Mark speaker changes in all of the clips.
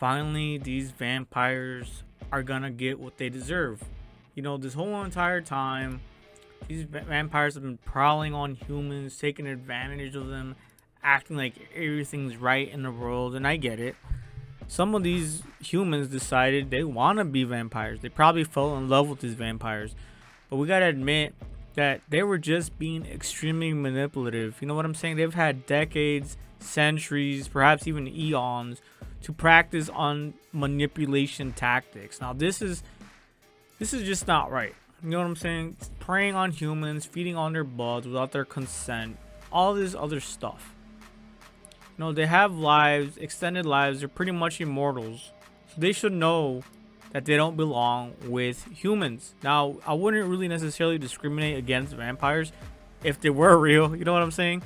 Speaker 1: Finally, these vampires are gonna get what they deserve. This whole entire time, these vampires have been prowling on humans, taking advantage of them, acting like everything's right in the world, and I get it. Some of these humans decided they want to be vampires. They probably fell in love with these vampires. But we gotta admit that they were just being extremely manipulative. You know what I'm saying? They've had decades, centuries, perhaps even eons to practice on manipulation tactics. Now this is just not right. You know what I'm saying? Preying on humans, feeding on their blood without their consent, all this other stuff. They have lives, extended lives. They're pretty much immortals. So they should know that they don't belong with humans. Now, I wouldn't really necessarily discriminate against vampires if they were real. You know what I'm saying?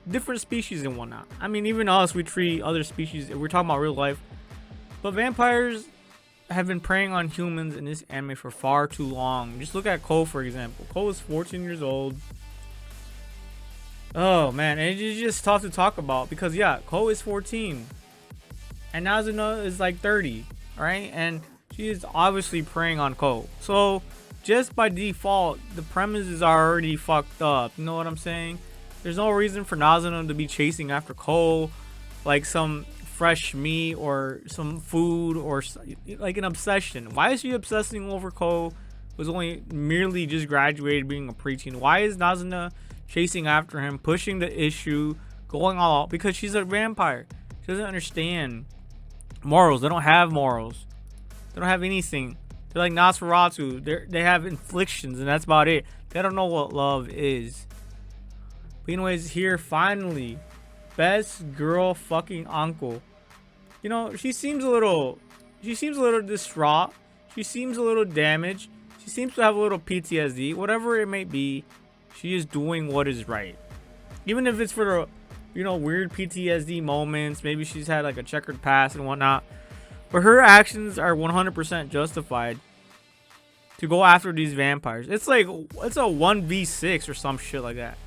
Speaker 1: Different species and whatnot. I mean, even us, we treat other species if we're talking about real life. But vampires have been preying on humans in this anime for far too long. Just look at Ko, for example. Ko is 14 years old. Oh man, and it's just tough to talk about because yeah, Ko is 14 and Nazuna is like 30, right? And she is obviously preying on Ko. So just by default, the premise is already fucked up. You know what I'm saying? There's no reason for Nazuna to be chasing after Ko like some fresh meat or some food or like an obsession. Why is she obsessing over Ko, who's only merely just graduated being a preteen? Why is Nazuna chasing after him, pushing the issue, going all out? Because she's a vampire. She doesn't understand morals. They don't have morals. They don't have anything. They're like Nosferatu. They have inflictions, and that's about it. They don't know what love is. But anyways, here finally, best girl fucking Anko. She seems a little distraught. She seems a little damaged. She seems to have a little PTSD. Whatever it may be, she is doing what is right. Even if it's for the, weird PTSD moments. Maybe she's had like a checkered past and whatnot. But her actions are 100% justified to go after these vampires. It's a 1v6 or some shit like that.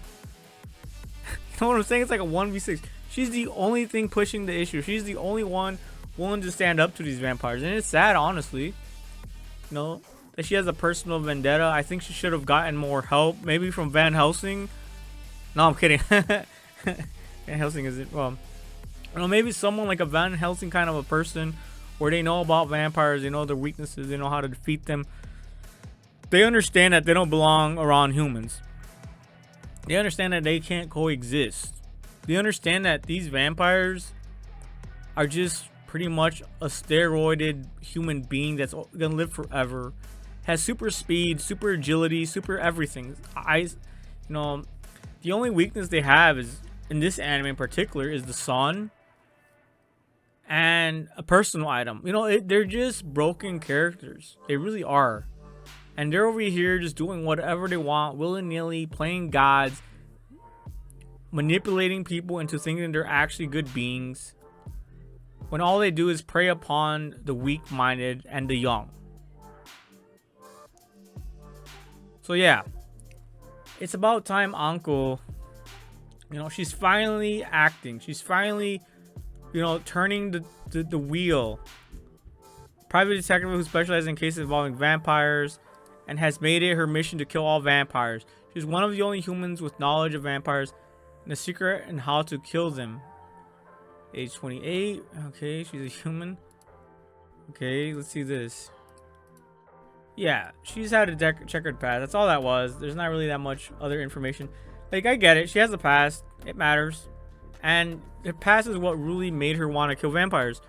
Speaker 1: You know what I'm saying? It's like a 1v6. She's the only thing pushing the issue. She's the only one willing to stand up to these vampires. And it's sad, honestly. That she has a personal vendetta. I think she should have gotten more help. Maybe from Van Helsing. No, I'm kidding. Van Helsing isn't, well, maybe someone like a Van Helsing kind of a person where they know about vampires. They know their weaknesses. They know how to defeat them. They understand that they don't belong around humans. They understand that they can't coexist. They understand that these vampires are just pretty much a steroided human being that's gonna live forever, has super speed, super agility, super everything. The only weakness they have is, in this anime in particular, is the sun and a personal item. They're just broken characters. They really are. And they're over here just doing whatever they want, willy-nilly, playing gods, manipulating people into thinking they're actually good beings, when all they do is prey upon the weak-minded and the young. So yeah, it's about time Anko, she's finally acting. She's finally, turning the wheel. Private detective who specializes in cases involving vampires and has made it her mission to kill all vampires. She's one of the only humans with knowledge of vampires and a secret and how to kill them. Age 28. Okay, she's a human. Okay, let's see this. Yeah, she's had a checkered past. That's all that was. There's not really that much other information. Like, I get it. She has a past. It matters. And the past is what really made her want to kill vampires.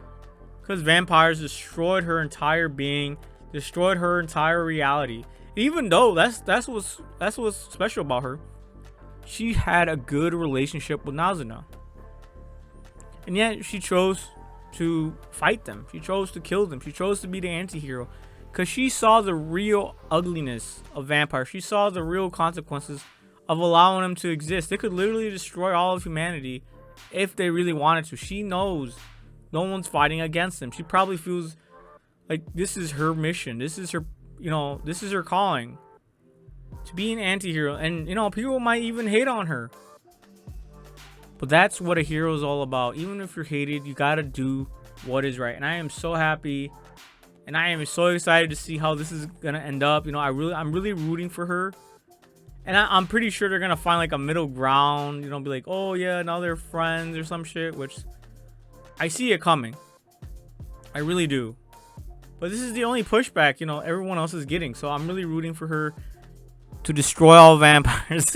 Speaker 1: Because vampires destroyed her entire being, destroyed her entire reality. Even though that's what's special about her. She had a good relationship with Nazuna. And yet she chose to fight them. She chose to kill them. She chose to be the anti-hero. Because she saw the real ugliness of vampires. She saw the real consequences of allowing them to exist. They could literally destroy all of humanity if they really wanted to. She knows no one's fighting against them. She probably feels like this is her mission. This is her, this is her calling. To be an anti-hero. And, people might even hate on her. But that's what a hero is all about. Even if you're hated, you gotta do what is right. And I am so happy, and I am so excited to see how this is gonna end up. I'm really rooting for her, and I'm pretty sure they're gonna find like a middle ground. Be like, oh yeah, now they're friends or some shit, which I see it coming. I really do. But this is the only pushback, everyone else is getting. So I'm really rooting for her to destroy all vampires.